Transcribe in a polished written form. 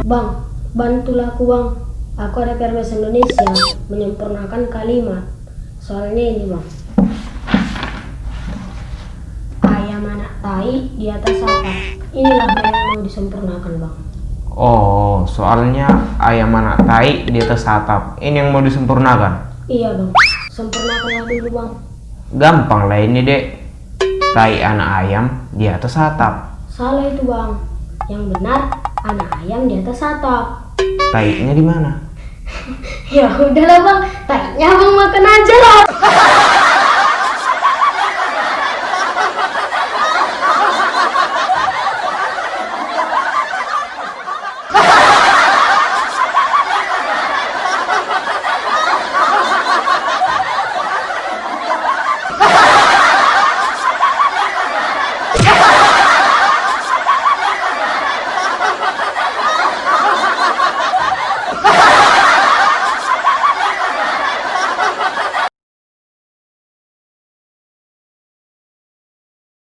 Bang, bantulah aku bang. Aku ada PR bahasa Indonesia menyempurnakan kalimat. Soalnya ini bang. Ayam anak tai di atas atap. Inilah yang mau disempurnakan bang. Oh, soalnya ayam anak tai di atas atap. Ini yang mau disempurnakan? Iya bang, sempurnakanlah dulu bang. Gampang lah ini dek. Tai anak ayam di atas atap. Salah itu bang. Yang benar anak ayam di atas atap. Tainya di mana? Ya udahlah bang, tainya abang makan aja lah.